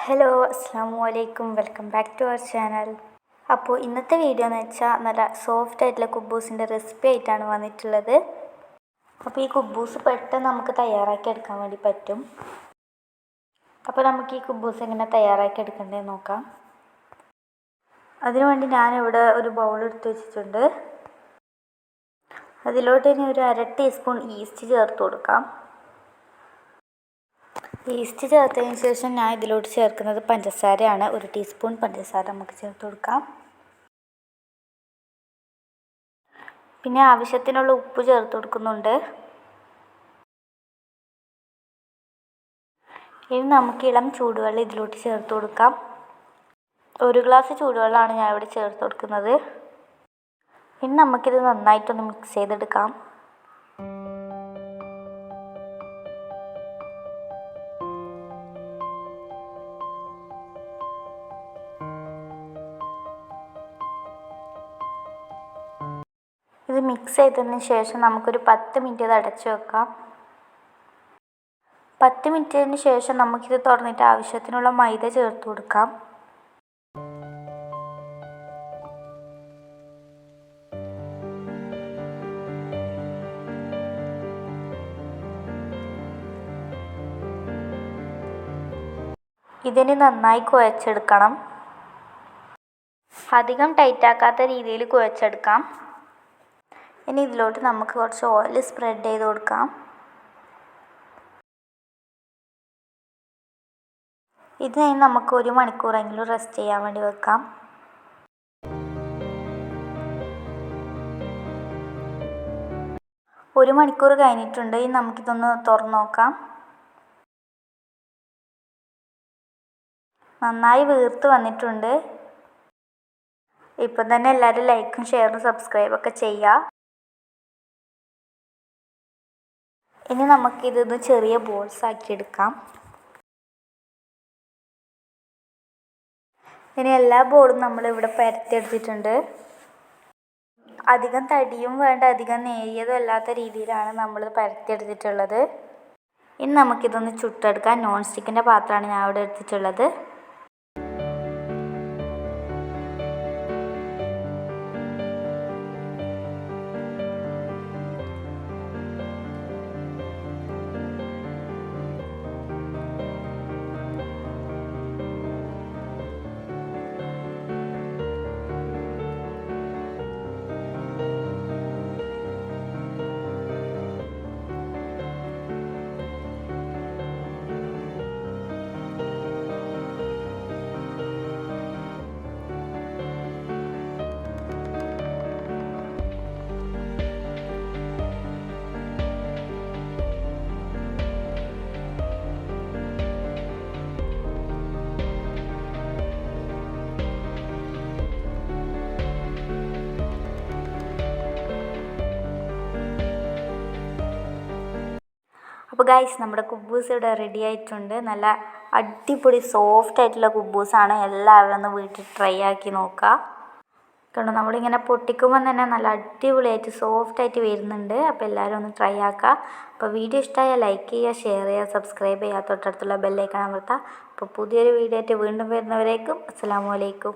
Hello അസ്സാമലൈക്കും, welcome back to our channel. അപ്പോൾ ഇന്നത്തെ വീഡിയോ എന്ന് വെച്ചാൽ നല്ല സോഫ്റ്റ് ആയിട്ടുള്ള കുബൂസിൻ്റെ റെസിപ്പി ആയിട്ടാണ് വന്നിട്ടുള്ളത്. അപ്പോൾ ഈ കുബൂസ് പെട്ടെന്ന് നമുക്ക് തയ്യാറാക്കി എടുക്കാൻ വേണ്ടി പറ്റും. അപ്പോൾ നമുക്ക് ഈ കുബൂസ് എങ്ങനെ തയ്യാറാക്കി എടുക്കേണ്ടതെന്ന് നോക്കാം. അതിനുവേണ്ടി ഞാനിവിടെ ഒരു ബൗൾ എടുത്ത് വെച്ചിട്ടുണ്ട്. അതിലോട്ട് ഇനി ഒരു 1/2 ടീസ്പൂൺ ഈസ്റ്റ് ചേർത്ത് കൊടുക്കാം. ഈസ്റ്റ് ചേർത്തതിന് ശേഷം ഞാൻ ഇതിലോട്ട് ചേർക്കുന്നത് പഞ്ചസാരയാണ്. 1 ടീസ്പൂൺ പഞ്ചസാര നമുക്ക് ചേർത്ത് കൊടുക്കാം. പിന്നെ ആവശ്യത്തിനുള്ള ഉപ്പ് ചേർത്ത് കൊടുക്കുന്നുണ്ട്. ഇനി നമുക്ക് ഇളം ചൂടുവെള്ളം ഇതിലോട്ട് ചേർത്ത് കൊടുക്കാം. 1 ഗ്ലാസ് ചൂടുവെള്ളമാണ് ഞാൻ ഇവിടെ ചേർത്ത് കൊടുക്കുന്നത്. ഇനി നമുക്കിത് നന്നായിട്ടൊന്ന് മിക്സ് ചെയ്തെടുക്കാം. ഇത് മിക്സ് ചെയ്തതിന് ശേഷം നമുക്കൊരു 10 മിനിറ്റ് ഇത് അടച്ചു വെക്കാം. 10 മിനിറ്റിന് ശേഷം നമുക്കിത് തുറന്നിട്ട് ആവശ്യത്തിനുള്ള മൈദ ചേർത്ത് കൊടുക്കാം. ഇതിന് നന്നായി കുഴച്ചെടുക്കണം. അധികം ടൈറ്റാക്കാത്ത രീതിയിൽ കുഴച്ചെടുക്കാം. ഇനി ഇതിലോട്ട് നമുക്ക് കുറച്ച് ഓയിൽ സ്പ്രെഡ് ചെയ്ത് കൊടുക്കാം. ഇതിനായി നമുക്ക് 1 മണിക്കൂറെങ്കിലും റെസ്റ്റ് ചെയ്യാൻ വേണ്ടി വെക്കാം. ഒരു മണിക്കൂർ കഴിഞ്ഞിട്ടുണ്ട്. ഇനി നമുക്കിതൊന്ന് തുറന്ന് നോക്കാം. നന്നായി വീർത്ത് വന്നിട്ടുണ്ട്. ഇപ്പം തന്നെ എല്ലാവരും ലൈക്കും ഷെയറും സബ്സ്ക്രൈബൊക്കെ ചെയ്യുക. ഇനി നമുക്കിതൊന്ന് ചെറിയ ബോൾസ് ആക്കി എടുക്കാം. ഇനി എല്ലാ ബോളും നമ്മളിവിടെ പരത്തിയെടുത്തിട്ടുണ്ട്. അധികം തടിയും വേണ്ട, അധികം നേരിയതും അല്ലാത്ത രീതിയിലാണ് നമ്മൾ പരത്തിയെടുത്തിട്ടുള്ളത്. ഇനി നമുക്കിതൊന്ന് ചുട്ടെടുക്കാൻ നോൺ സ്റ്റിക്കിൻ്റെ പാത്രമാണ് ഞാൻ ഇവിടെ എടുത്തിട്ടുള്ളത്. അപ്പോൾ ഗൈസ്, നമ്മുടെ കുബൂസ് ഇവിടെ റെഡി ആയിട്ടുണ്ട്. നല്ല അടിപൊളി സോഫ്റ്റ് ആയിട്ടുള്ള കുബൂസാണ്. എല്ലാവരും ഒന്ന് വീട്ടിൽ ട്രൈ ആക്കി നോക്കുക. കണ്ടോ, നമ്മളിങ്ങനെ പൊട്ടിക്കുമ്പോൾ തന്നെ നല്ല അടിപൊളിയായിട്ട് സോഫ്റ്റായിട്ട് വരുന്നുണ്ട്. അപ്പോൾ എല്ലാവരും ഒന്ന് ട്രൈ ആക്കുക. അപ്പോൾ വീഡിയോ ഇഷ്ടമായാൽ ലൈക്ക് ചെയ്യുക, ഷെയർ ചെയ്യുക, സബ്സ്ക്രൈബ് ചെയ്യുക, തൊട്ടടുത്തുള്ള ബെല്ലൈക്കൺ അമർത്തുക. അപ്പോൾ പുതിയൊരു വീഡിയോ ആയിട്ട് വീണ്ടും വരുന്നവരേക്കും അസ്സലാമു അലൈക്കും.